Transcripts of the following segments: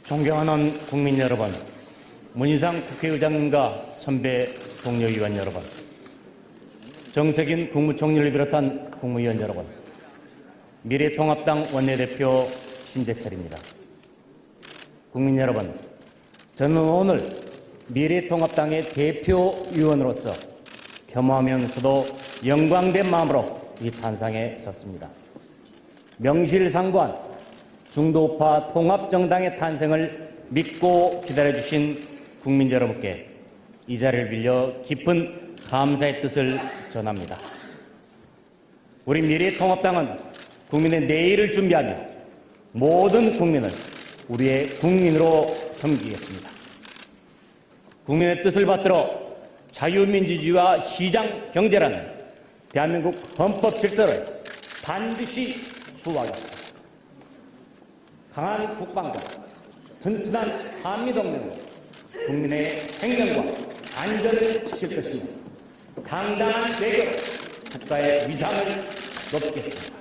존경하는 국민 여러분, 문희상 국회의장님과 선배 동료 의원 여러분, 정세균 국무총리를 비롯한 국무위원 여러분, 미래통합당 원내대표 신재철입니다. 국민 여러분, 저는 오늘 미래통합당의 대표위원으로서 겸허하면서도 영광된 마음으로 이 탄상에 섰습니다. 명실상부한 중도우파 통합정당의 탄생을 믿고 기다려주신 국민 여러분께 이 자리를 빌려 깊은 감사의 뜻을 전합니다. 우리 미래통합당은 국민의 내일을 준비하며 모든 국민을 우리의 국민으로 섬기겠습니다. 국민의 뜻을 받들어 자유민주주의와 시장 경제라는 대한민국 헌법 질서를 반드시 수호하겠습니다. 강한 국방과 튼튼한 한미동맹으로 국민의 생명과 안전을 지킬 것이며 당당한 외교로 국가의 위상을 높이겠습니다.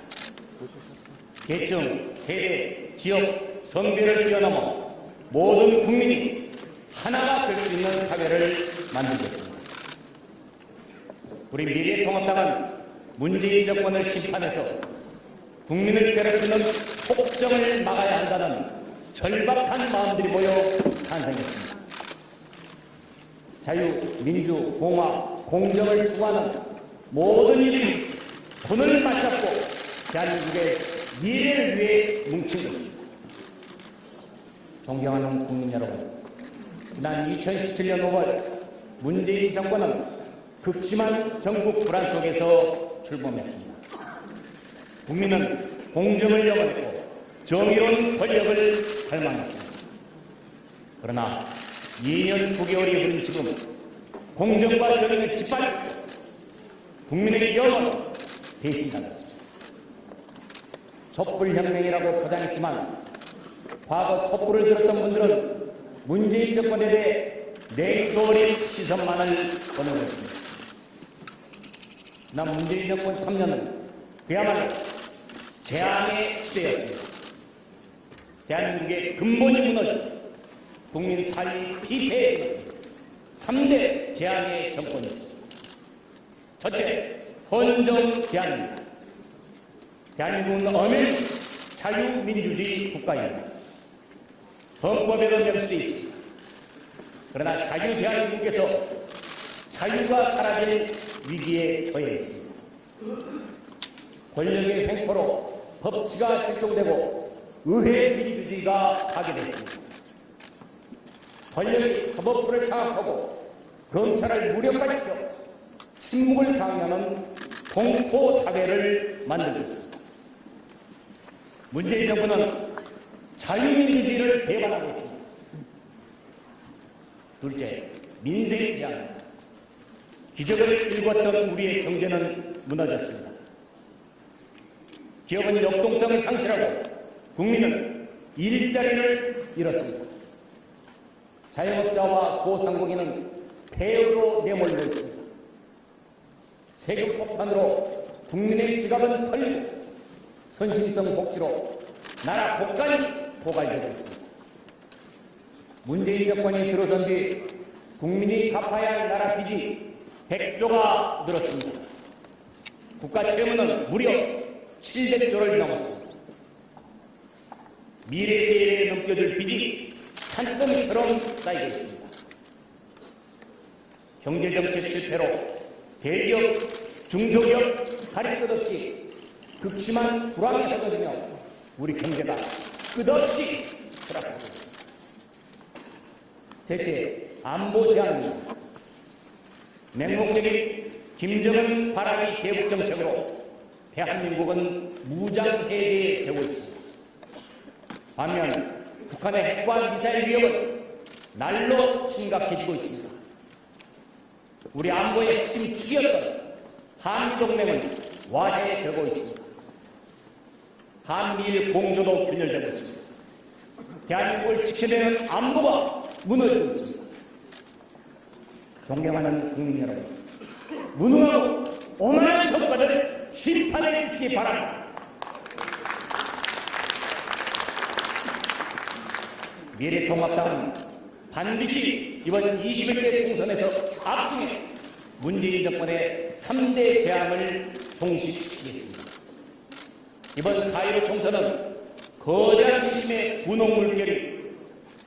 계층, 세대, 지역, 성별을 뛰어넘어 모든 국민이 하나가 될 수 있는 사회를 만들겠습니다. 우리 미래통합당은 문재인 정권을 심판해서 국민을 괴롭히는 폭정을 막아야 한다는 절박한 마음들이 모여 탄생했습니다. 자유, 민주, 공화, 공정을 추구하는 모든 인민이 손을 맞잡고 대한민국의 미래를 위해 뭉친 것입니다. 존경하는 국민 여러분, 지난 2017년 5월 문재인 정권은 극심한 전국 불안 속에서 출범했습니다. 국민은 공정을 염원했고 정의로운 권력을 갈망했습니다. 그러나 2년 9개월이 흐른 지금 공정과 정의는 짓밟고 국민의 영혼을 대신하였습니다. 촛불혁명이라고 포장했지만 과거 촛불을 들었던 분들은 문재인 정권에 대해 냉소어린 시선만을 보내고 있습니다. 난 문재인 정권 3년은 그야말로 재앙의 시대였습니다. 대한민국의 근본이 무너져 국민 삶이 피폐해진 3대 재앙의 정권이었습니다. 첫째, 헌정 재앙입니다. 대한민국은 엄밀히 자유민주주의 국가입니다. 헌법에도 명시되어 있습니다. 그러나 자유 대한민국에서 자유가 사라질 위기에 처해 있습니다. 권력의 횡포로 법치가 실종되고 의회 민주주의가 파괴됐습니다. 권력이 사법부를 장악하고 검찰을 무력화시켜 침묵을 강요하는 공포 사회를 만들고 있습니다. 문재인 정부는 자유민주주의를 배반하고 있습니다. 둘째, 민생 제한. 기적을 일궜던 우리의 경제는 무너졌습니다. 기업은 역동성을 상실하고 국민은 일자리를 잃었습니다. 자영업자와 소상공인은 폐업으로 내몰려 있습니다. 세금 폭탄으로 국민의 지갑은 털리고 선심성 복지로 나라 곳간이 고갈되고 있습니다. 문재인 정권이 들어선 뒤 국민이 갚아야 할 나라 빚이 100조가 늘었습니다. 국가 채무는 무려 700조를 넘었습니다. 미래 세대에 넘겨줄 빚이 산더미처럼 쌓이고 있습니다. 경제정책 실패로 대기업, 중소기업 가릴 것 없이 극심한 불황이 쏟아지며 우리 경제가 끝없이 추락하고 있습니다. 셋째, 안보 제한입니다. 맹목적인 김정은 바라기 대북 정책으로 대한민국은 무장해제에 되고 있습니다. 반면 북한의 핵과 미사일 위협은 날로 심각해지고 있습니다. 우리 안보의 핵심 축이었던 한미동맹은 와해되고 있습니다. 한미일 공조도 균열되고 있습니다. 대한민국을 지켜내는 안보가 무너지고 있습니다. 존경하는 국민 여러분, 무능하고 오만한 정권을 심판해 주시기 바랍니다. 미래통합당은 반드시 이번 21대 총선에서 압승해 문재인 정권의 3대 재앙을 종식시키겠습니다. 이번 4.15 총선은 거대한 민심의 분홍물결이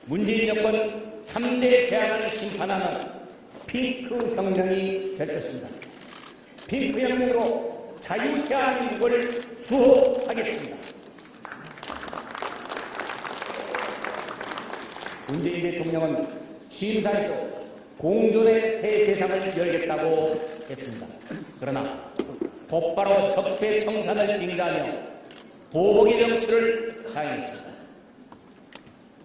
문재인 정권 3대 재앙을 심판하는 핑크 혁명이 될 것입니다. 핑크 혁명으로 자유대한민국을 수호하겠습니다. 문재인 대통령은 취임사에서 공존의 새 세상을 열겠다고 했습니다. 그러나 곧바로 적폐청산을 빙자하며 보복의 정치를 사용했습니다.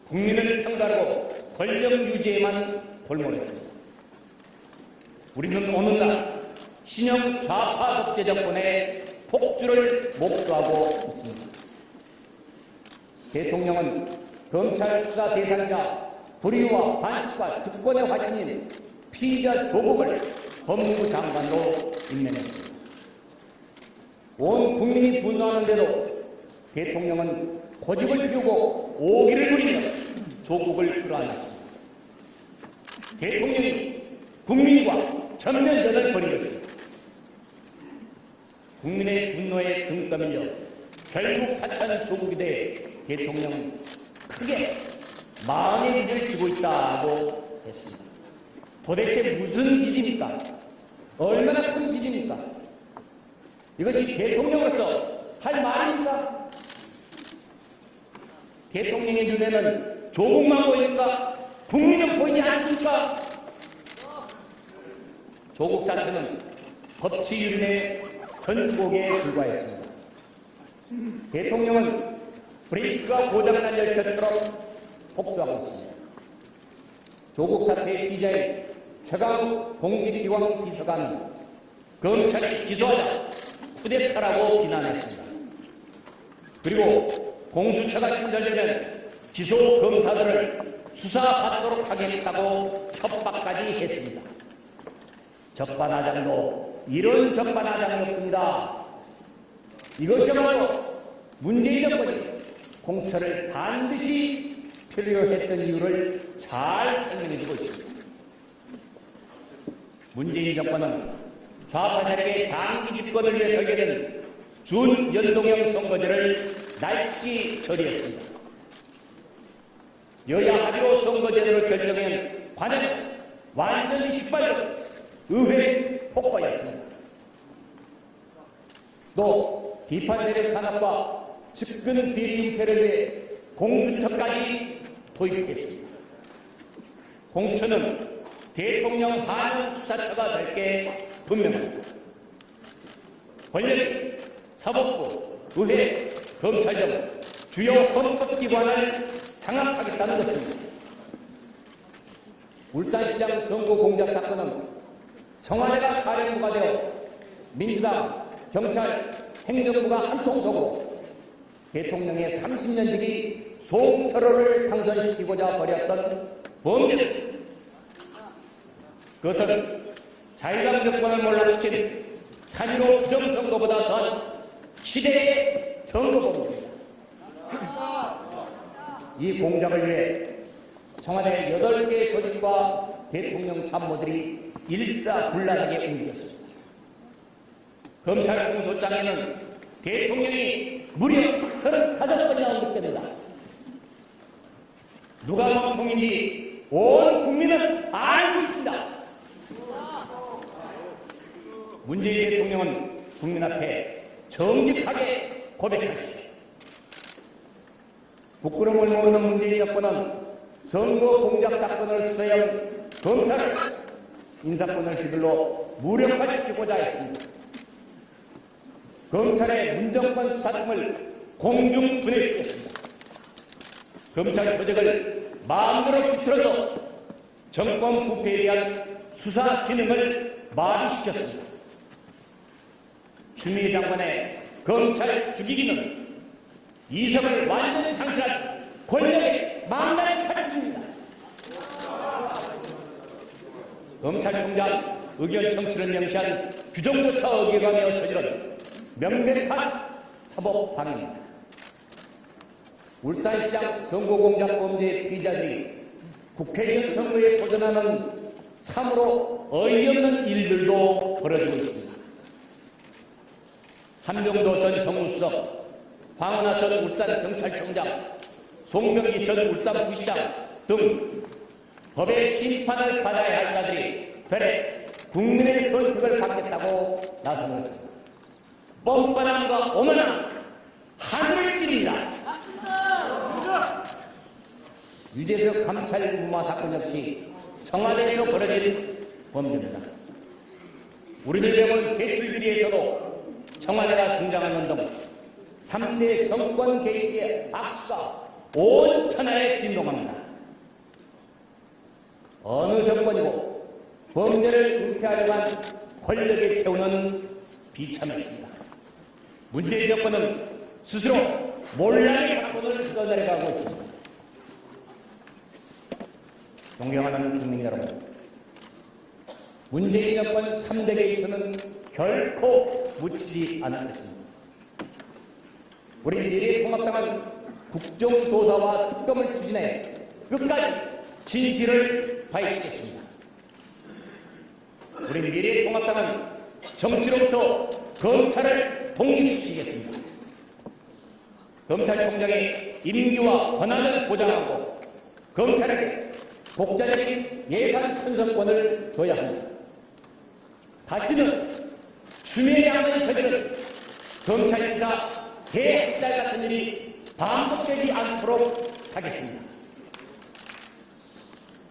국민을 평가하고 권력 유지에만 골몰했습니다. 우리는 오늘날 신형 좌파 독재 정권의 폭주를 목도하고 있습니다. 대통령은 검찰 수사 대상자 불의와 반칙과 특권의 화신인 피의자 조국을 법무부 장관으로 임명했습니다. 온 국민이 분노하는데도 대통령은 고집을 피우고 오기를 부리며 조국을 끌어안았습니다. 대통령이 국민과 전면전을 벌이고 있습니다. 국민의 분노에 등 떠밀려 결국 사탄 조국에 대해 대통령은 크게 마음의 빚을 지고 있다고 했습니다. 도대체 무슨 빚입니까? 얼마나 큰 빚입니까? 이것이 대통령으로서 할 말입니까? 대통령의 눈에는 조국만 보입니까? 국민은 보이지 않습니까? 조국 사태는 법치유린의 전곡에 불과했습니다. 대통령은 브레이크가 고장난 열차처럼 폭주하고 있습니다. 조국 사태의 기자인 최강욱 공직기관 비서관은 검찰이 기소하자 쿠데타라고 비난했습니다. 그리고 공수처가 신설되면 기소 검사들을 수사받도록 하겠다고 협박까지 했습니다. 적반하장도 이런 적반하장이 없습니다. 이것이야말로 문재인 정권이 공처를 반드시 필요했던 이유를 잘 설명해주고 있습니다. 문재인 정권은 좌파 세력의 장기 집권을 위해 설계된 준연동형 선거제를 낡기 처리했습니다. 여야 합의로 선거제도를 결정한 과정은 완전히 직발적 의회 폭파였습니다. 또 비판 세력 탄압과 측근 비리 은폐를 위해 공수처까지 도입했습니다. 공수처는 대통령 하는 수사처가 될 게 분명합니다. 권력이 사법부, 의회, 검찰 등 주요 헌법기관을 장악하겠다는 것입니다. 울산시장 선거 공작 사건은 청와대가 사령부가 되어 민주당, 경찰, 행정부가 한통속으로 대통령의 30년지기 송철호를 당선시키고자 벌였던 범죄. 그것은 자유당 정권을 몰락시킨 3.15 부정선거보다 더한 시대의 선거범죄입니다. 이 공작을 위해 청와대 8개 조직과 대통령 참모들이 일사불란하게 움직였습니다. 검찰 공소장에는 대통령이 무려 35번이나 언급됩니다. 누가 멍통인지 온 국민은 알고 있습니다. 문재인 대통령은 국민 앞에 정직하게 고백하십시오. 부끄러움을 모르는 문재인 정권은 선거 공작 사건을 수사한 검찰을 인사권을 휘둘러 무력화시키고자 했습니다. 검찰의 문정권 수사팀을 공중분해시켰습니다. 검찰 조직을 마음대로 비틀어서 정권 부패에 대한 수사 기능을 마비시켰습니다. 추미애 장관의 검찰 죽이기는 이성을 완전히 상실한 권력의 망나니 칼집입니다. 검찰총장 의견 청취를 명시한 규정조차 어겨가며 저지른 명백한 사법 방해입니다. 울산시장 선거공작 범죄 피의자들이 국회의원 선거에 도전하는 참으로 어이없는 일들도 벌어지고 있습니다. 한명도 전 정무수석, 황은하 전 울산경찰청장, 송명기 전 울산부시장 등 법의 심판을 받아야 할 자들이 되레 국민의 선택을 받겠다고 나선 것입니다. 뻔뻔함과 오만함 하늘을 찌릅니다. 유재석 감찰 무마 사건 역시 청와대에서 벌어진 범죄입니다. 우리들 병원 대출비리에서도 청와대가 등장하는 등 3대 정권 개입의 악수가 온 천하에 진동합니다. 어느 정권이고 범죄를 은폐하려고 한 권력의 태우는 비참했습니다. 문재인 정권은 스스로 몰락의 각본을 써내려가고 있습니다. 존경하는 국민 여러분, 문재인 정권 3대 개입은 결코 묻히지 않을 것입니다. 우리 미래통합당은 국정조사와 특검을 추진해 끝까지 진실을 파헤치겠습니다. 우리 미래통합당은 정치로부터 검찰을 독립시키겠습니다. 검찰총장의 임기와 권한을 보장하고 검찰에게 독자적인 예산 편성권을 줘야 합니다. 다시는 추미애 양반이 저지른 검찰 인사 대학살 같은 일이 반복되지 않도록 하겠습니다.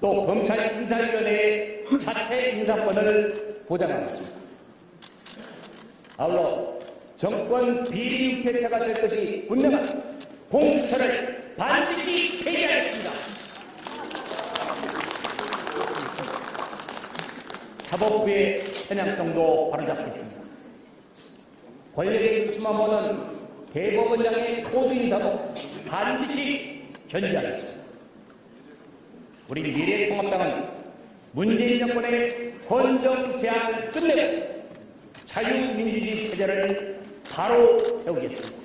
또 검찰 인사위원회의 자체 인사권을 보장하겠습니다. 아울러 정권 비리 유폐차가 될 것이 분명한 공수처를 반드시 폐지하겠습니다. 사법부의 편향성도 바로잡겠습니다. 권력의 유침함보는 대법원장의 코드 인사도 반드시 견제하겠습니다. 우리 미래통합당은 문재인 정권의 헌정 제안을 끝내고 자유민주주의 체제를 바로 세우겠습니다.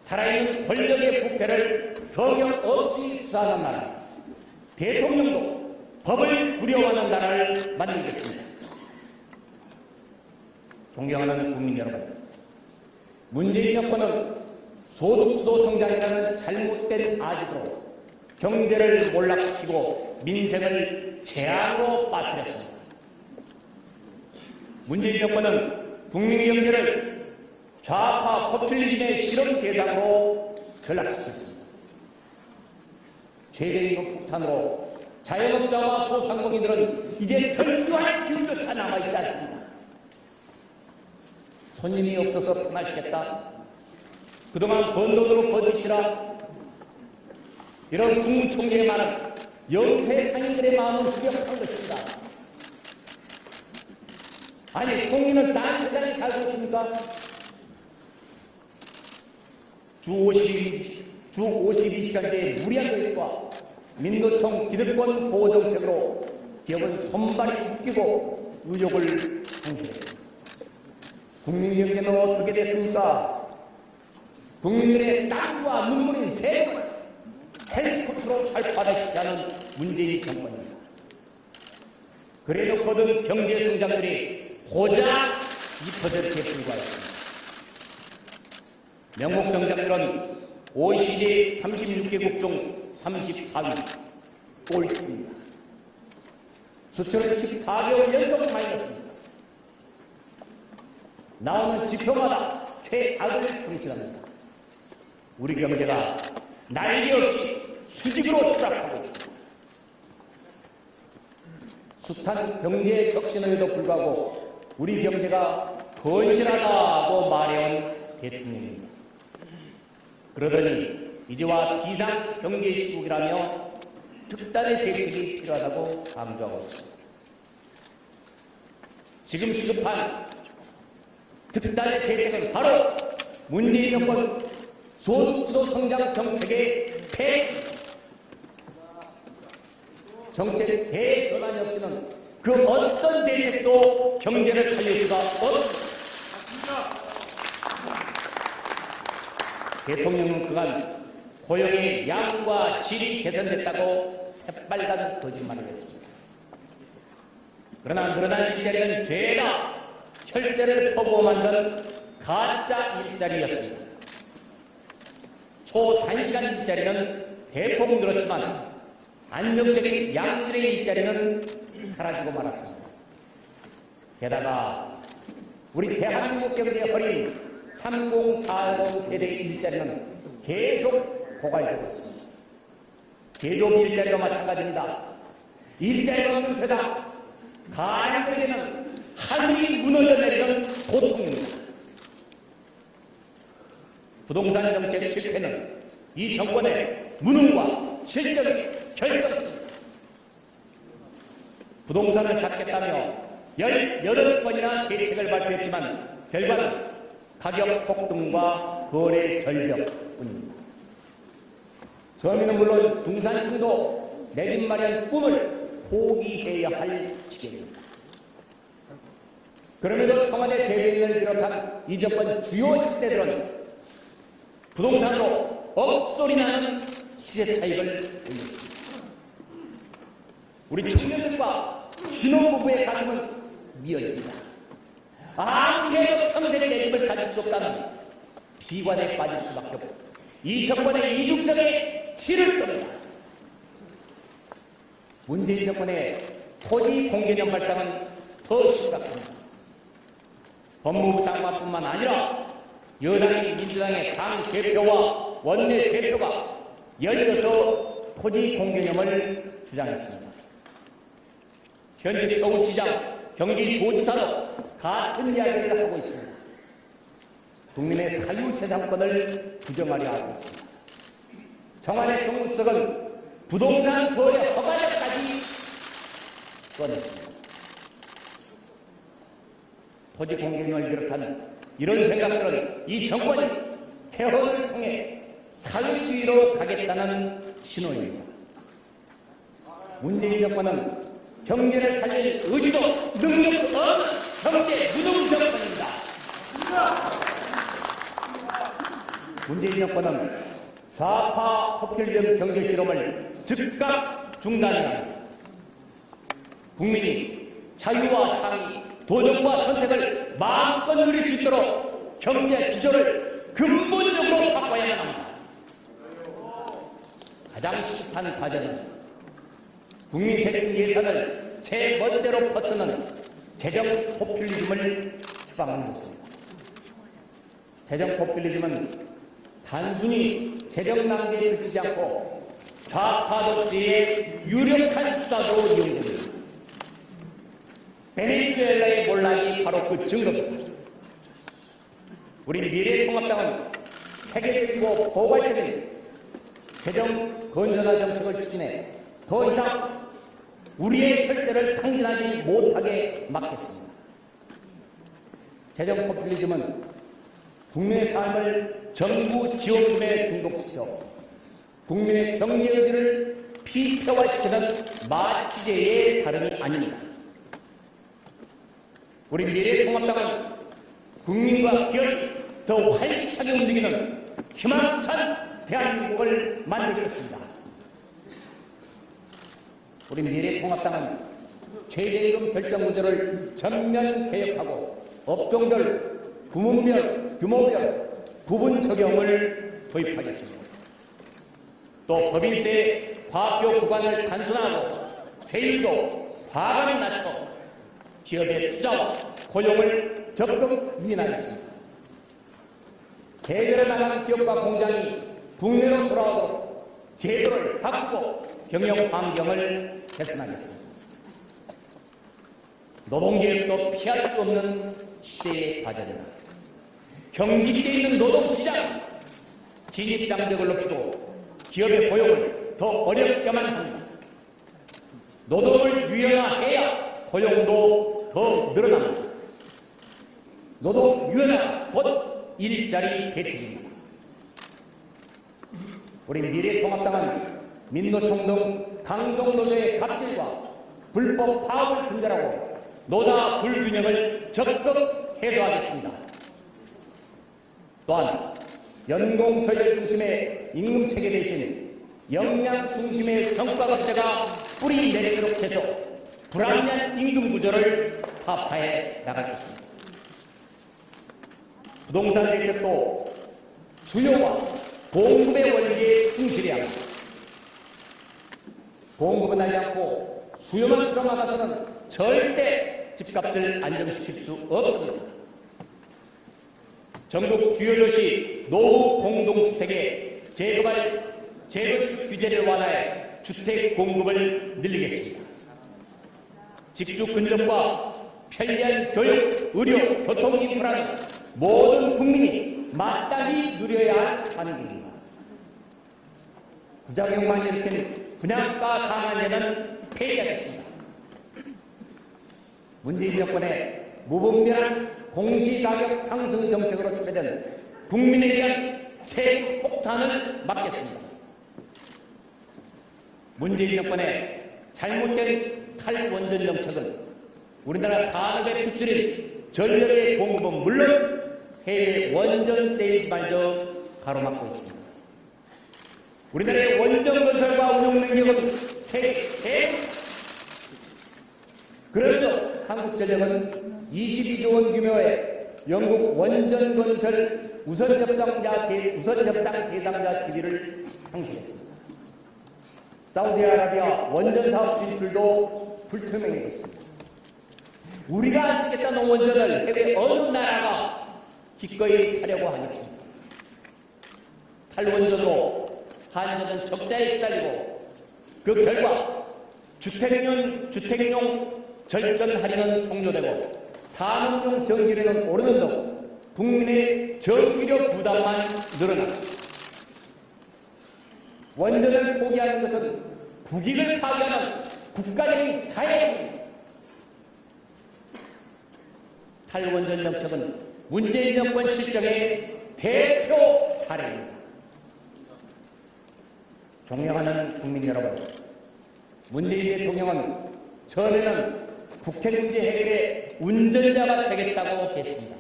살아있는 권력의 부패를 성역 없이 수사하는 나라, 대통령도 법을 두려워하는 나라를 만들겠습니다. 존경하는 국민 여러분, 문재인 정권은 소득주도 성장이라는 잘못된 아집으로 경제를 몰락시키고 민생을 재앙으로 빠뜨렸습니다. 문재인 정권은 국민의 경제를 좌파 포퓰리즘의 실험 대상으로 전락시켰습니다. 최대의 폭탄으로 자영업자와 소상공인들은 이제 전두환의 기운조차 남아있지 않습니다. 손님이 없어서 편하시겠다. 그동안 번 돈으로 버티시라. 이런 국무총리의 말은 영세 상인들의 마음을 후벼파는 것입니다. 아니, 총리는 딴 세상에 살고 있습니까? 주 52시간제의 무리한 도입과 민노총 기득권 보호정책으로 기업은 손발이 묶이고 의욕을 상실했습니다. 국민 경제는 어떻게 됐습니까? 국민들의 땀과 눈물인 세금을 헬리콥터로 살파다시피 하는 문재인 정권입니다. 그래놓고는 경제 성장률이 고작 2%에 불과했습니다. 명목 성장률은 OECD 36개국 중 34위 꼴찌입니다. 수출은 14개월 연속 마이너스입니다. 나오는 지표마다 최악을 경신합니다. 우리 경제가 날개 없이 수직으로 추락하고 있습니다. 숱한 경제 혁신에도 불구하고 우리 경제가 건실하다고 말해온 대통령입니다. 그러더니 이제와 비상 경제 시국이라며 특단의 대책이 필요하다고 강조하고 있습니다. 지금 시급한 특단의 대책은 바로 문재인 정권 소득주도 성장 정책의 정책 대전환이 없이는 그 어떤 대책도 경제를 살릴 수가 없습니다. 대통령은 그간 고용의 양과 질이 개선됐다고 새빨간 거짓말을 했습니다. 그러나 늘어난 일자리는 죄다 혈세를 퍼부어 만든 가짜 일자리였습니다. 초단시간 일자리는 대폭 늘었지만 안정적인 양질의 일자리는 사라지고 말았습니다. 게다가 우리 대한민국 경제의 허린 3040 세대의 일자리는 계속 고갈되고 있습니다. 제조업 일자리도 마찬가지입니다. 일자리가 없는 세상, 가장들에게는 하늘이 무너져내리는 고통입니다. 부동산 정책 실패는 이 정권의 무능과 실적의 결과입니다. 부동산을 잡겠다며 18번이나 대책을 발표했지만 결과는 가격 폭등과 거래 절벽뿐입니다. 서민은 물론 중산층도 내 집 마련 꿈을 포기해야 할 지경입니다. 그럼에도 청와대 대변인을 비롯한 이 정권 주요 시세들은 부동산으로 억소리나는 시세 차익을 올렸습니다. 우리 청년들과 신혼부부의 가슴은 미어집니다. 아무개도 평생의 내 집을 가질 수 없다는 비관에 빠질 수밖에 없고 이 정권의 이중성에 치를 겁니다. 문재인 정권의 토지 공개념 발상은 더 심각합니다. 법무부 장관뿐만 아니라 여당인 민주당의 당 대표와 원내 대표가 열려서 토지 공개념을 주장했습니다. 현재 서울시장, 경기도지사도 같은 이야기를 하고 있습니다. 국민의 사유재산권을 부정하려 하고 있습니다. 청와대 정무수석은 부동산 거래 허가제까지 꺼냈습니다. 토지 공개념을 비롯한 이런 생각들은 이 정권이 개헌을 통해 사회주의로 가겠다는 신호입니다. 문재인 정권은 경제를 살릴 의지도 능력도 없는 경제 무능 정권입니다. 문재인 정권은 좌파 포퓰리즘 경제 실험을 즉각 중단해야 합니다. 국민이 자유와 창의, 도전과 선택을 마음껏 누릴 수 있도록 경제 기조를 근본적으로 바꿔야 합니다. 가장 시급한 과제는 국민 세금 예산을 제 멋대로 퍼쓰는 재정 포퓰리즘을 처방하는 것입니다. 재정 포퓰리즘은 단순히 재정 낭비에 그치지 않고 좌파 독재의 유력한 수단으로 이용됩니다. 베네수엘라의 논란이 바로 그 증거입니다. 우리 미래통합당은 체계적이고 포괄적인 재정 건전화 정책을 추진해 더 이상 우리의 혈세를 탕진하지 못하게 막겠습니다. 재정 포퓰리즘은 국민의 삶을 정부 지원금에 중독시켜 국민의 경제 의지를 피폐화시키는 마취제의 다름이 아닙니다. 우리 미래통합당은 국민과 기업이 더 활기차게 움직이는 희망찬 대한민국을 만들겠습니다. 우리 미래통합당은 최저임금 결정 구조를 전면 개혁하고 업종별, 부문별, 규모별 부분 적용을 도입하겠습니다. 또 법인세 과표 구간을 단순화하고 세율도 과감히 낮춰 기업의 투자와 고용을 적극 유인하겠습니다. 해외로 나가는 기업과 공장이 국내로 돌아오도록 제도를 바꾸고 경영 환경을 개선하겠습니다. 노동개혁도 피할 수 없는 시대의 과제입니다. 경기지에 있는 노동시장 진입장벽을 높이고 기업의 고용을 더 어렵게만 합니다. 노동을 유연화해야 고용도 더 늘어납니다. 노동 유연화 곧 일자리 대책입니다. 우리 미래통합당은 민노총 등 강성노조의 갑질과 불법 파업을 근절하고 노사 불균형을 적극 해소하겠습니다. 또한 연공서열 중심의 임금체계 대신 역량 중심의 성과급제가 뿌리 내리도록 해서 불합리한 임금 구조를 타파해 나갈 것입니다. 부동산 대책도 수요와 공급의 원리에 충실해야 합니다. 공급은 하지 않고 수요만 풀어나가서는 절대 집값을 안정시킬 수 없습니다. 전국 주요 도시 노후 공동주택의 재건축 규제를 완화해 주택 공급을 늘리겠습니다. 직주 근접과 편리한 교육, 의료, 교통 인프라는 모든 국민이 마땅히 누려야 할 환경입니다. 부작용만 일으킨 분양가 상한제는 폐기하겠습니다. 문재인 정권의 무분별한 공시가격 상승 정책으로 초래된 국민에 대한 세금 폭탄을 막겠습니다. 문재인 정권의 잘못된 탈원전 정책은 우리나라 산업의 빗줄인 전력의 공급은 물론 해외 원전 세일즈마저 가로막고 있습니다. 우리나라의 원전 건설과 운영 능력은 세계 최고. 그래도 한국전력은 22조 원 규모의 영국 원전 건설 우선 협상 대상자 지위를 상실했습니다. 사우디아라비아 원전 사업 진출도 불투명해졌습니다. 우리가 안 쓰겠다는 원전을 해외 어느 나라가 기꺼이 사려고 하겠습니다. 탈원전으로 한전은 적자에 시달리고 그 결과 주택용 절전 할인은 종료되고 산업용 전기료는 오르는 등 국민의 전기료 부담만 늘어났습니다. 원전을 포기하는 것은 국익을 파괴하는 국가적인 자해입니다. 탈원전 정책은 문재인 정권 실정의 대표 사례입니다. 존경하는 국민 여러분, 문재인 대통령은 전에는 국회 문제 해결의 운전자가 되겠다고 했습니다.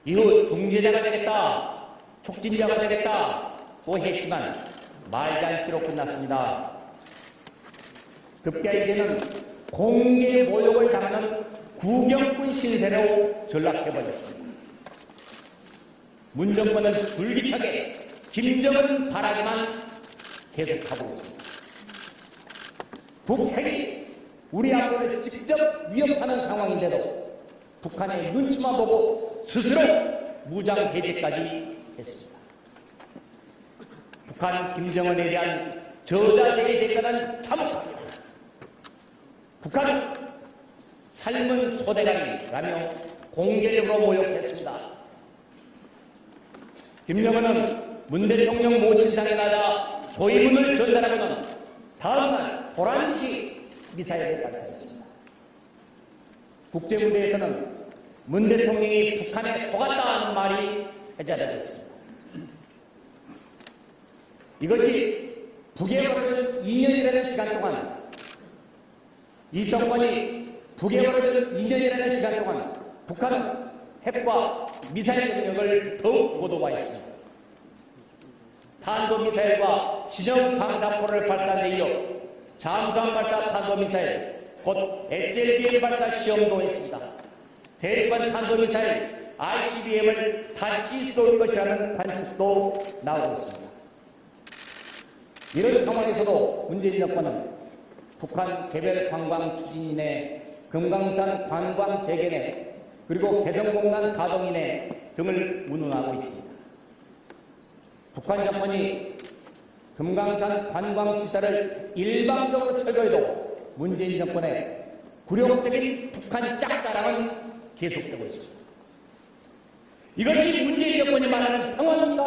이후 중재자가 되겠다, 촉진자가 되겠다고 했지만 말잔치로 끝났습니다. 급기야 이제는 공개 모욕을 당하는 구경꾼 신세로 전락해버렸습니다. 문 정권은 줄기차게 김정은 바라기만 계속하고 있습니다. 북핵이 우리 안보를 직접 위협하는 상황인데도 북한의 눈치만 보고 스스로 무장 해제까지 했습니다. 북한 김정은에 대한 저자제의 대가는 참혹합니다. 북한은 삶은 소대가리라며 공개적으로 모욕했습니다. 김정은은 문 대통령 모친상에 나가 조의문을 전달하고는 다음날 보란시 미사일을 발사했습니다. 국제무대에서는 문 대통령이 북한에 속았다는 말이 회자되고 있습니다. 이것이 북에 벌어진 2년이라는 시간 동안, 이 정권이 북에 벌어진 2년이라는 시간 동안 북한은 핵과 미사일 능력을 더욱 고도화했습니다. 탄도미사일과 신형 방사포를 발사에 이어 잠수함 발사 탄도미사일, 곧 SLBM 발사 시험도 했습니다. 대륙간 탄도미사일 ICBM을 다시 쏠 것이라는 관측도 나오고 있습니다. 이런 상황에서도 문재인 정권은 북한 개별 관광 추진인의 금강산 관광 재개내 그리고 개성공단 가동인의 등을 운운하고 있습니다. 북한 정권이 금강산 관광시설을 일방적으로 철거해도 문재인 정권의 굴욕적인 북한 짝사랑은 계속되고 있습니다. 이것이 문재인 정권이 말하는 평화입니까?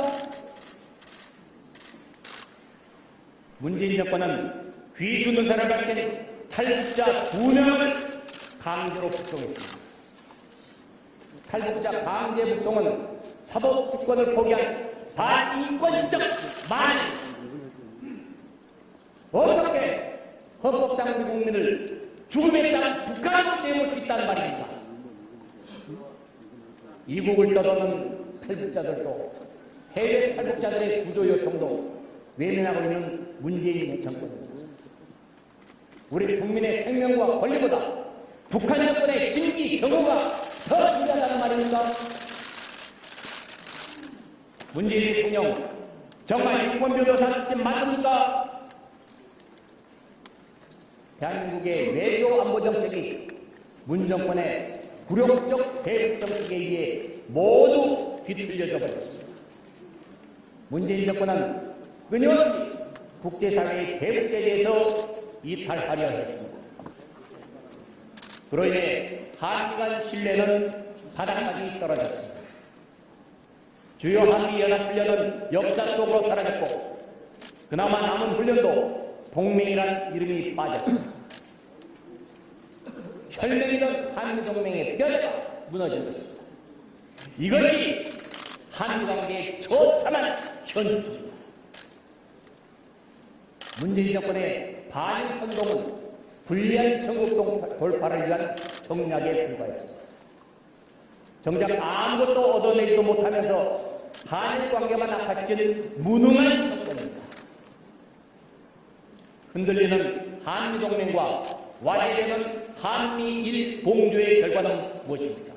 문재인 정권은 귀 뚫는 사람을 밝힌 탈북자 2명을 강제로 북송했습니다. 탈북자 강제 북송은 사법 주권을 포기한 반인권적 만행. 어떻게 헌법상 우리 국민을 죽음에 대한 북한으로 내몰 수 있다는 말입니까? 이국을 떠도는 탈북자들도 해외 탈북자들의 구조 요청도 외면하고 있는 문재인 정권입니다. 우리 국민의 생명과 권리보다 북한 정권의 심기 경호가 더 중요하다는 말입니까? 문재인 대통령 정말 유권 변호사 뜻이 맞습니까? 대한민국의 외교 안보 정책이 문 정권의 굴욕적 대북 정책에 의해 모두 뒤틀려져 버렸습니다. 문재인 정권은 끊임없이 국제사회의 대북 제재에서 이탈하려 했습니다. 그로 인해 한미 간 신뢰는 바닥까지 떨어졌습니다. 주요 한미연합훈련은 역사 속으로 사라졌고 그나마 남은 훈련도 동맹이라는 이름이 빠졌습니다. 혈맹이던 한미동맹의 뼈대가 무너진 것입니다. 이것이 한미관계의 처참한 현실입니다. 문재인 정권의 반일 선동은 불리한 전국 돌파를 위한 정략에 불과했습니다. 정작 아무것도 얻어내지도 못하면서 한일 관계만 악화시킨 무능한 정권입니다. 흔들리는 한미동맹과 와해되는 한미일 공조의 결과는 무엇입니까?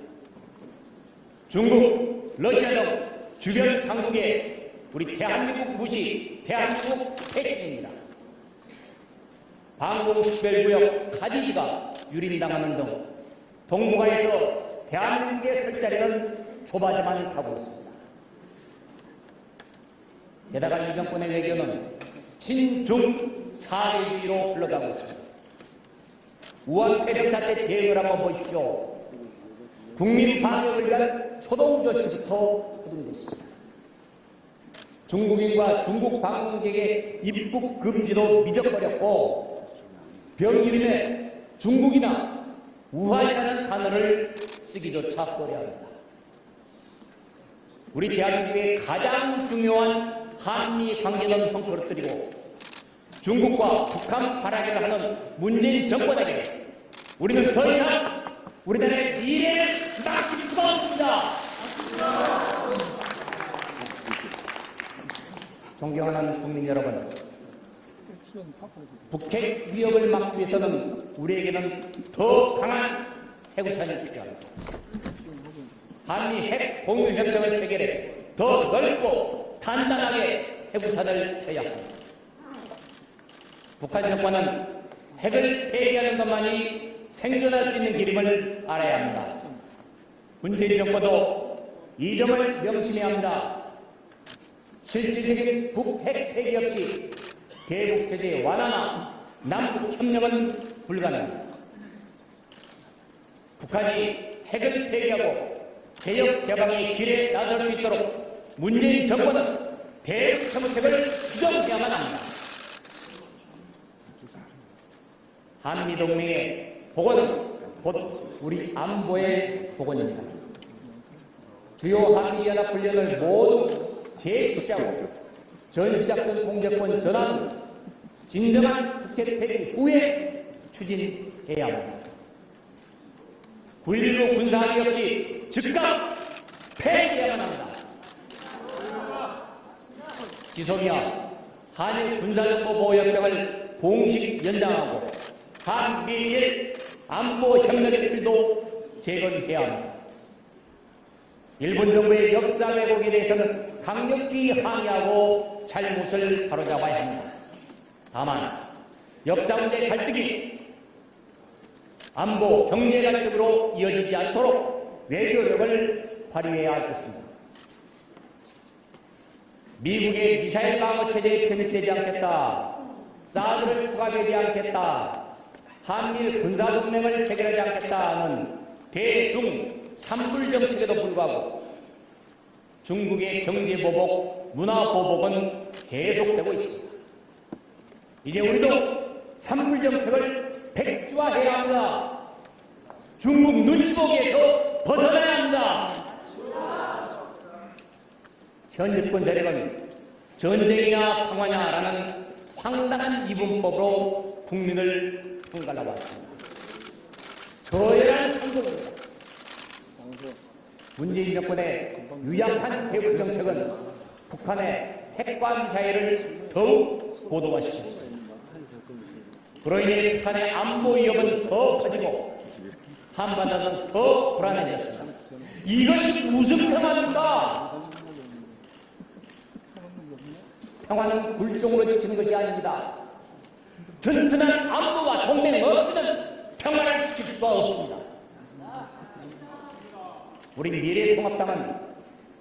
중국, 러시아 등 주변 강국의 우리 대한민국 무시, 대한민국 패싱입니다. 방공식별구역 카디지가 유린당하는 등 동북아에서 대한민국의 설 자리는 좁아져만 가고 있습니다. 게다가 이 정권의 외교는 친중 사회주의로 흘러가고 있습니다. 우한 폐쇄 사태 대응을 한번 보십시오. 국민 방역을 위한 초동 조치부터 허둥댔습니다. 중국인과 중국 방문객의 입국 금지도 미적거렸고 병 이름에 중국이나 우한이라는 단어를 쓰기조차 꺼려합니다. 우리 대한민국의 가장 중요한 한미 관계는 헝클어뜨리고 중국과 북한 발악을 하는 문재인 정권에게 우리는 더 이상 우리들의 미래를 맡길 수가 없습니다. 존경하는 국민 여러분, 북핵 위협을 막기 위해서는 우리에게는 더 강한 해구산이 필요합니다. 한미 핵 공유 협정을 체결해 더 넓고 단단하게 해구산을 펴야 합니다. 북한 정권은 핵을 폐기하는 것만이 생존할 수 있는 길임을 알아야 합니다. 문재인 정권도 이 점을 명심해야 합니다. 실질적인 북핵 폐기 없이 대북제재 완화나 남북협력은 불가능합니다. 북한이 핵을 폐기하고 개혁 개방의 길에 나설 수 있도록 문재인 정권은 대북 정책을 수정해야만 합니다. 한미동맹의 복원은 곧 우리 안보의 복원입니다. 주요 한미연합훈련을 모두 재시작하고 전시작전 통제권 전환 진정한 북핵 폐기 후에 추진해야 합니다. 9.19 군사합의 없이 즉각 폐기해야만 합니다. 지소미아 한일 군사정보보호협정을 공식 연장하고 한미일 안보협력의 틀도 재건해야 합니다. 일본 정부의 역사 왜곡에 대해서는 강력히 항의하고 잘못을 바로잡아야 합니다. 다만 역사 문제 갈등이 안보, 경제 갈등으로 이어지지 않도록 외교력을 발휘해야 할 것입니다. 미국의 미사일 방어 체제에 편입되지 않겠다. 사드를 추가되지 않겠다. 한미일 군사동맹을 체결하지 않겠다는 대중 삼불 정책에도 불구하고 중국의 경제보복, 문화보복은 계속되고 있습니다. 이제 우리도 삼불 정책을 백주화해야 합니다. 중국 눈치보기에서 벗어나야 합니다. 현 집권 세력은 전쟁이냐 평화냐라는 황당한 이분법으로 국민을 통갈하고 왔습니다. 저열한 상국입니다. 문재인 정권의 유약한 대북 정책은 북한의 핵과 미사일을 더욱 고도화시켰습니다. 그로 인해 북한의 안보 위협은 더 커지고 한반도는 더 불안해졌습니다. 이것이 무슨 평화입니까? 평화는 굴종으로 지치는 것이 아닙니다. 튼튼한 안보와 동맹 없이는 평화를 지킬 수가 없습니다. 우리 미래통합당은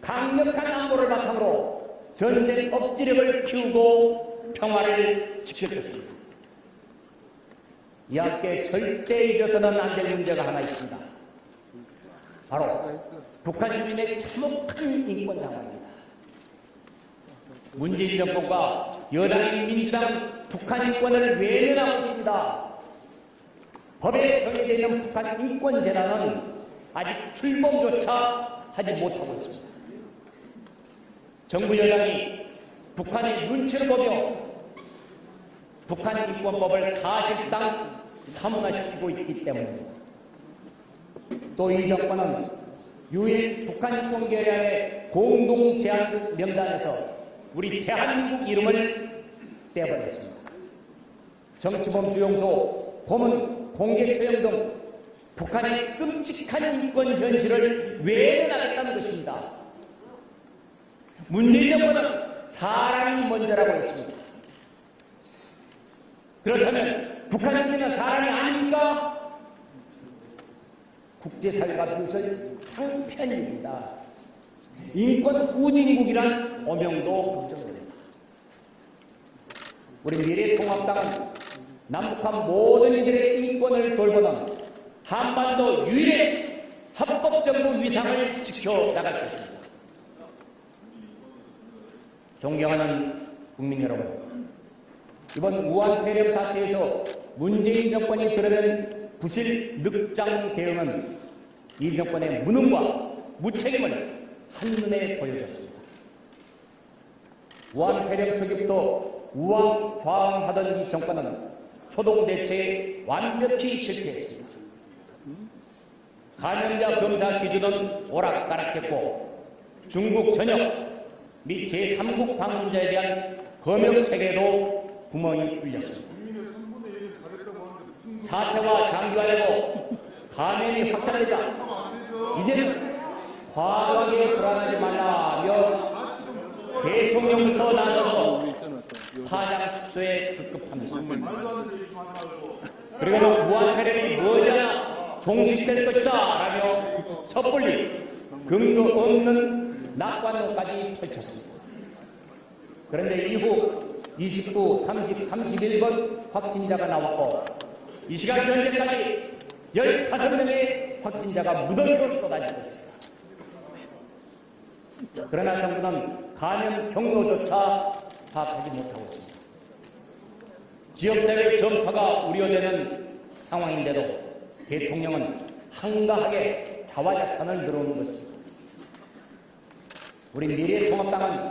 강력한 안보를 바탕으로 전쟁 억지력을 키우고 평화를 지킬 것입니다. 이 함께 절대 잊어서는 안 될 문제가 하나 있습니다. 바로 북한 주민의 참혹한 인권 상황입니다. 문재인 정권과 여당인 민주당 북한 인권을 외면하고 있습니다. 법에 정해져 있는 북한 인권재단은 아직 출범조차 하지 못하고 있습니다. 정부 여당이 북한의 눈치를 보며 북한 인권법을 사실상 사문화시키고 있기 때문입니다. 또 이 정권은 유일 북한 인권계약의 공동 제안 명단에서 우리 대한민국 이름을 떼버렸습니다. 정치범 수용소, 고문, 공개 처형 등 북한의 끔찍한 인권 현실을 외면하겠다는 것입니다. 문재인 정권은 사람이 먼저라고 했습니다. 그렇다면 북한 주민은 사람이 아닙니까? 국제사회가 비웃을 창편입니다. 인권 후진국이란 오명도 걱정됩니다. 우리 미래통합당은 남북한 모든 이들의 인권을 돌보는 한반도 유일의 합법정부 위상을 지켜나갈 것입니다. 존경하는 국민 여러분, 이번 우한 폐렴 사태에서 문재인 정권이 드러낸 부실 늑장 대응은 이 정권의 무능과 무책임을 한눈에 보여줬습니다. 우한 폐렴 초기부터 우왕좌왕하던 이 정권은 초동 대체에 완벽히 실패했습니다. 감염자 검사 기준은 오락가락했고 중국 전역 및 제3국 방문자에 대한 검역 체계도 구멍이 뚫렸습니다. 사태가 장기화되고 감염이 확산되자 이제는 과도하게 불안하지 말라며 대통령부터 나서서 파장 축소에 급급합니다. 그리고 우한 폐렴이 머지않아 종식될 것이다 라며 섣불리 근거 없는 낙관론까지 펼쳤습니다. 그런데 이후 29, 30, 31번 확진자가 나왔고 이 시간 현재까지 15명의 확진자가 무더기로 쏟아지고 있습니다. 그러나 정부는 감염 경로조차 파악하지 못하고 있습니다. 지역사회의 전파가 우려되는 상황인데도 대통령은 한가하게 자화자찬을 늘어놓는 것입니다. 우리 미래통합당은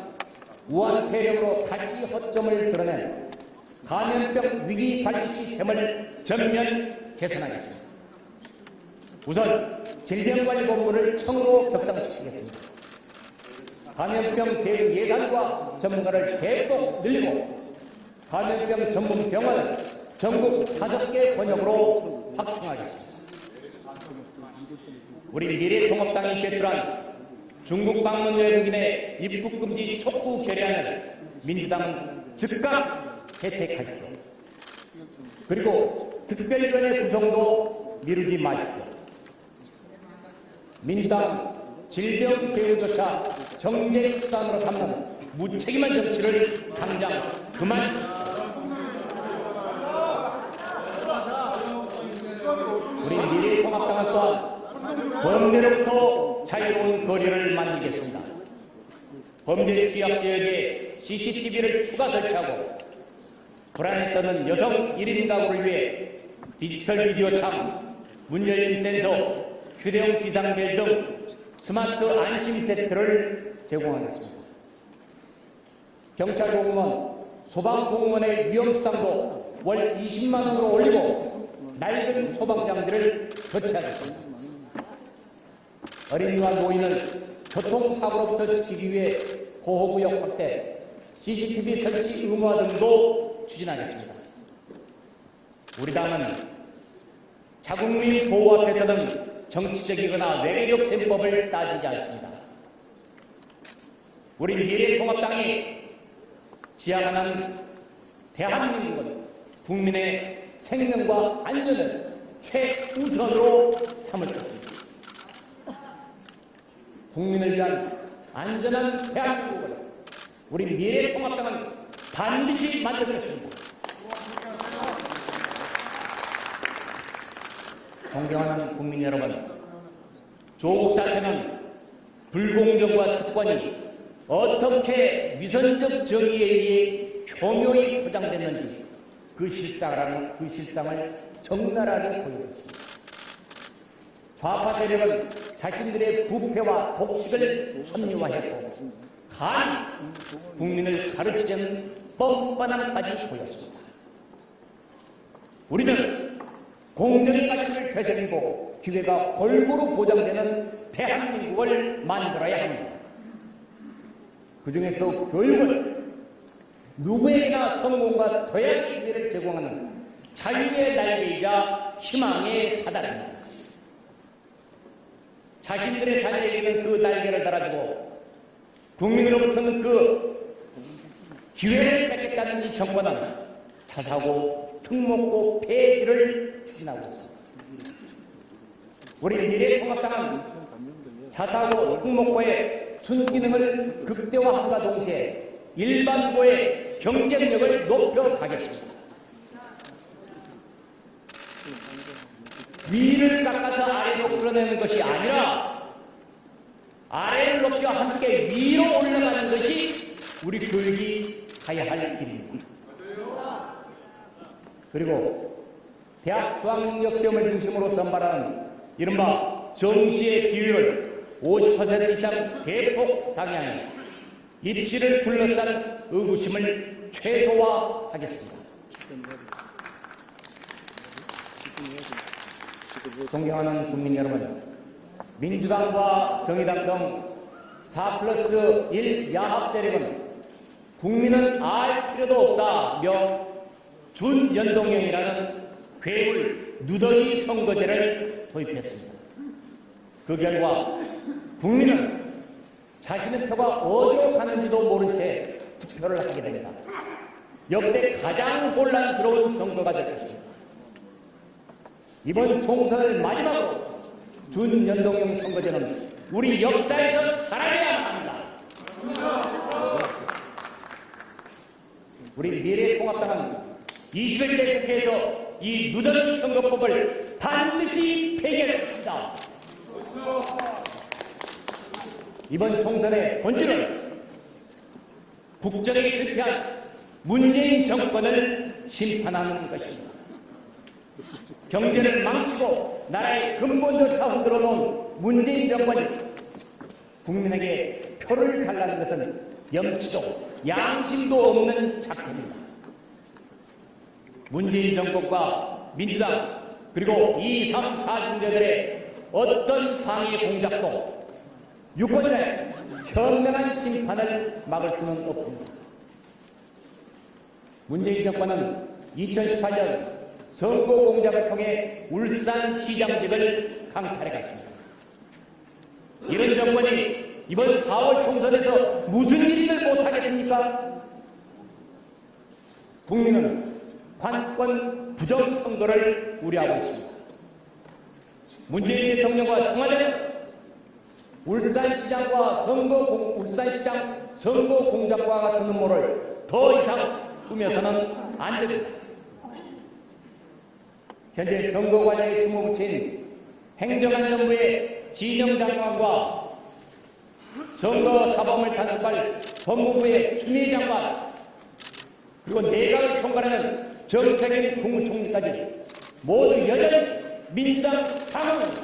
우한 폐렴으로 다시 허점을 드러낸 감염병 위기관리 시스템을 전면 개선하겠습니다. 우선 질병관리본부를 청으로 격상시키겠습니다. 감염병 대응 예산과 전문가를 계속 늘리고 감염병 전문 병원을 전국 5개 권역으로 확충하겠습니다. 우리 미래통합당이 제출한 중국 방문 외국인의 입국금지 촉구 결의안을 민주당은 즉각 채택하십시오. 그리고 특별위원회 구성도 미루지 마십시오. 민주당은 질병 대응조차 정쟁수단으로 삼는 무책임한 정치를 당장 그만. 우리 미래통합당은 또한 범죄로부터 자유로운 거리를 만들겠습니다. 범죄 취약 지역에 CCTV를 추가 설치하고 불안에 떠는 여성 1인 가구를 위해 디지털 비디오 창, 문 열린 센서, 휴대용 비상벨 등 스마트 안심 세트를 제공하겠습니다. 경찰 공무원, 소방 공무원의 위험수당도 월 20만 원으로 올리고 낡은 소방장비를 교체하겠습니다. 어린이와 노인을 교통사고로부터 지키기 위해 보호구역 확대, CCTV 설치 의무화 등도 추진하겠습니다. 우리 당은 자국민 보호 앞에서는 정치적이거나 외교적 셈법을 따지지 않습니다. 우리 미래통합당이 지향하는 대한민국은 국민의 생명과 안전을 최우선으로 삼을 것입니다. 국민을 위한 안전한 대한민국을 우리 미래통합당은 반드시 만들 것입니다. 존경하는 국민 여러분, 조국 사태는 불공정과 특권이 어떻게 위선적 정의에 의해 교묘히 포장됐는지 그 실상을 적나라하게 보여줬습니다. 좌파 세력은 자신들의 부패와 독식을 합리화했고 간이 국민을 가르치려는 뻔뻔한 까지 보였습니다. 우리는 공정의 가치를 되새기고 기회가 골고루 보장되는 대한민국을 만들어야 합니다. 그중에서 교육은 누구에게나 성공과 도약의 기회를 제공하는 자유의 날개이자 희망의 사다리입니다. 자신들의 자녀에게는 그 날개를 달아주고 국민으로부터는 그 기회를 뺏겠다는 이 정권은 자사고 특목고 폐지를 추진하고 있습니다. 우리 미래통합당은 자사고 특목고의 순기능을 극대화함과 동시에 일반고의 경쟁력을 높여가겠습니다. 위를 깎아서 아래로 끌어내는 것이 아니라 아래를 높여 함께 위로 올라가는 것이 우리 교육이 가야 할 길입니다. 그리고 대학 수학능력 시험을 중심으로 선발하는 이른바 정시의 비율을 50% 이상 대폭 상향해 입시를 둘러싼 의구심을 최소화하겠습니다. 존경하는 국민 여러분, 민주당과 정의당 등 4+1 야합 세력은 국민은 알 필요도 없다며 준연동형이라는 괴물 누더기 선거제를 도입했습니다. 그 결과 국민은 자신의 표가 어디로 가는지도 모른 채 투표를 하게 됩니다. 역대 가장 혼란스러운 선거가 될 것입니다. 이번 총선을 마지막으로 준연동형 선거제는 우리 역사에서 사라져야 합니다. 우리 미래통합당은 21대 국회에서 이 누더기 선거법을 반드시 폐기하겠습니다. 이번 총선의 본질은 국정에 실패한 문재인 정권을 심판하는 것입니다. 경제를 망치고 나라의 근본조차 흔들어 놓은 문재인 정권이 국민에게 표를 달라는 것은 염치도 양심도 없는 작품입니다. 문재인 정권과 민주당 그리고 2, 3, 4중대들의 어떤 방해 공작도 유권자의 현명한 심판을 막을 수는 없습니다. 문재인 정권은 2018년 선거 공작을 통해 울산시장직을 강탈해갔습니다. 이런 정권이 이번 4월 총선에서 무슨 일을 못하겠습니까? 국민은 관권 부정선거를 우려하고 있습니다. 문재인 대통령과 청와대는 울산시장 선거 공작과 같은 음모를 더 이상 꾸며서는 안 됩니다. 현재 선거 과정에 주무부친 행정안전부의 진영장관과 선거 사범을 단속할 법무부의 추미애 장관 그리고 내각을 총괄하는 정책인 국무총리까지 모두 여전히 민주당 당원입니다.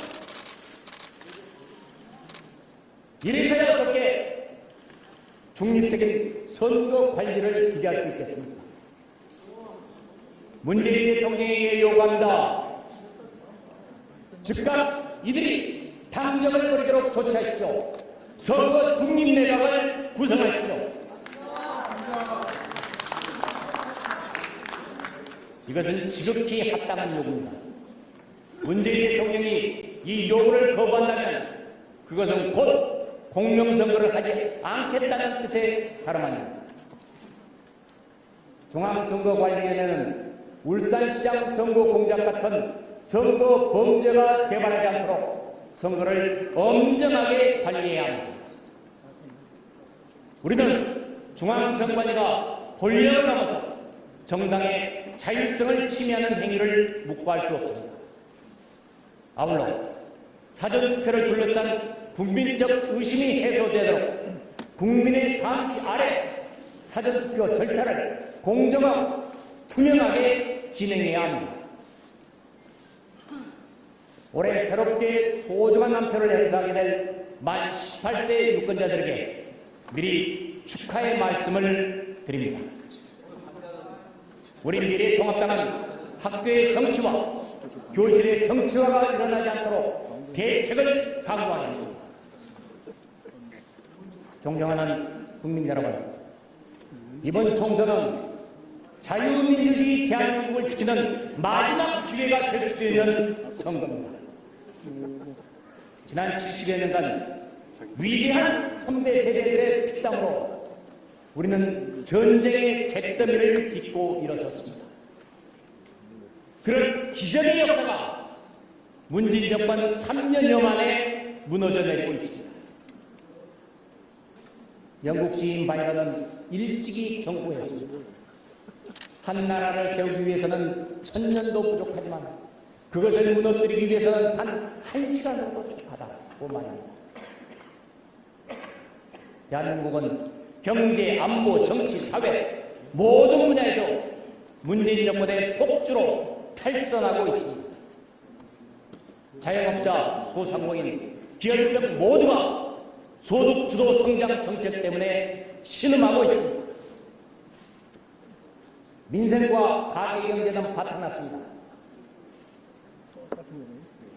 이래서야 어떻게 중립적인 선거 관리를 기대할 수 있겠습니까? 문재인 대통령에게 요구합니다. 즉각 이들이 당정을 버리도록 조치하십시오. 선거 중립내각을 구성하십시오. 이것은 지극히 합당한 요구입니다. 문재인 대통령이 이 요구를 거부한다면 그것은 곧 공명선거를 하지 않겠다는 뜻의 다름 아닙니다. 중앙선거관리위원회는 울산시장 선거 공작 같은 선거 범죄가 재발하지 않도록 선거를 엄정하게 관리해야 합니다. 우리는 중앙선관위가 권력을 넘어서 정당의 자율성을 침해하는 행위를 묵과할 수 없습니다. 아울러 사전투표를 둘러싼 국민적 의심이 해소되도록 국민의 감시 아래 사전투표 절차를 공정하고 투명하게 진행해야 합니다. 올해 새롭게 소중한 한 표를 행사하게 될 만 18세 유권자들에게 미리 축하의 말씀을 드립니다. 우리 미래통합당은 학교의 정치와 교실의 정치화가 일어나지 않도록 대책을 강구하겠습니다. 존경하는 국민 여러분, 이번 총선은 자유민주주의 대한민국을 지키는 마지막 기회가 될 수 있는 선거입니다. 지난 70여 년간 위대한 선배 세대들의 피땀으로 우리는 전쟁의 잿더미를 딛고 일어섰습니다. 그런 기적의 역사가 문재인 정권 3년여 만에 무너져 내리고 있습니다. 영국 시인 바이런은 일찍이 경고했습니다. 한 나라를 세우기 위해서는 1000년도 부족하지만 그것을 무너뜨리기 위해서는 단 1시간도 부족하다고 말합니다. 대한민국은 경제, 안보, 정치, 사회 모든 분야에서 문재인 정권의 폭주로 탈선하고 있습니다. 자영업자, 소상공인, 기업인들 모두가 소득 주도 성장 정책 때문에 신음하고 있습니다. 민생과 가계경제는 바탕났습니다.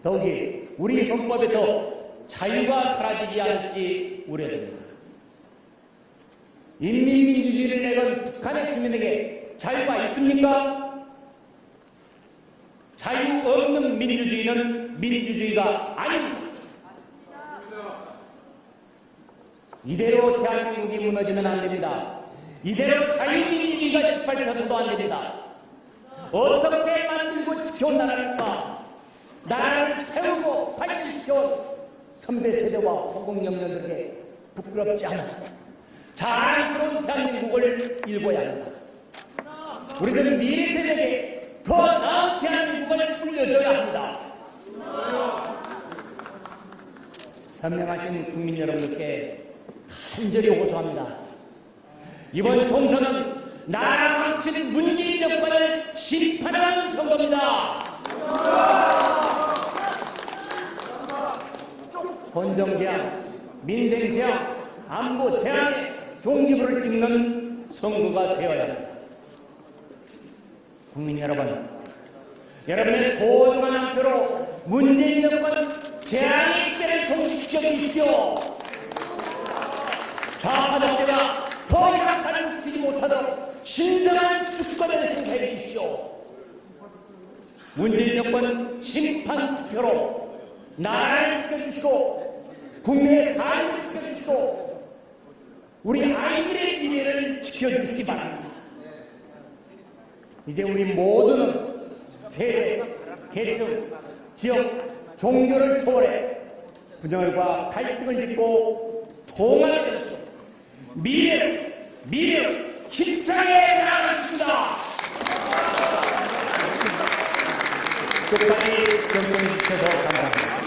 더욱이 우리 헌법에서 자유가 사라지지 않을지 우려됩니다. 인민민주주의를 내건 북한의 시민에게 자유가 있습니까? 자유 없는 민주주의는 민주주의가 아닙니다. 이대로 대한민국이 무너지면 안 됩니다. 이대로 자유민주주의가 짓밟혀서도 안 됩니다. 어떻게 만들고 지켜온 나라입니까? 나라를 세우고 발전시켜온 선배 세대와 호국영년들에게 부끄럽지 않아 자랑스러운 대한민국을 일궈야 합니다. 우리는 미래 세대에게 더 나은 대한민국을 물려줘야 합니다. 현명하신 국민 여러분께 간절히 호소합니다. 이번 총선은 나라 망친 문재인 정권을 심판하는 선거입니다. 헌정제한, 민생제한, 안보제한에 종지부를 찍는 선거가 되어야 합니다. 국민 여러분, 여러분의 소중한 한 표로 문재인 정권 제한의 시대를 종식시켜 주십시오. 좌파적대가 더 이상 발을 치지 못하도록 신선한 주권을 행사해 주십시오. 문재인 정권 심판 투표로 나라를 지켜주시고 국민의 삶을 지켜주시고 우리 아이들의 미래를 지켜주시기 바랍니다. 이제 우리 모두는 세대, 계층, 지역, 종교를 초월해 분열과 갈등을 딛고 통합의 정치로 미래를 힘차게 나가겠습니다. 끝까지 경청해 주셔서 감사합니다.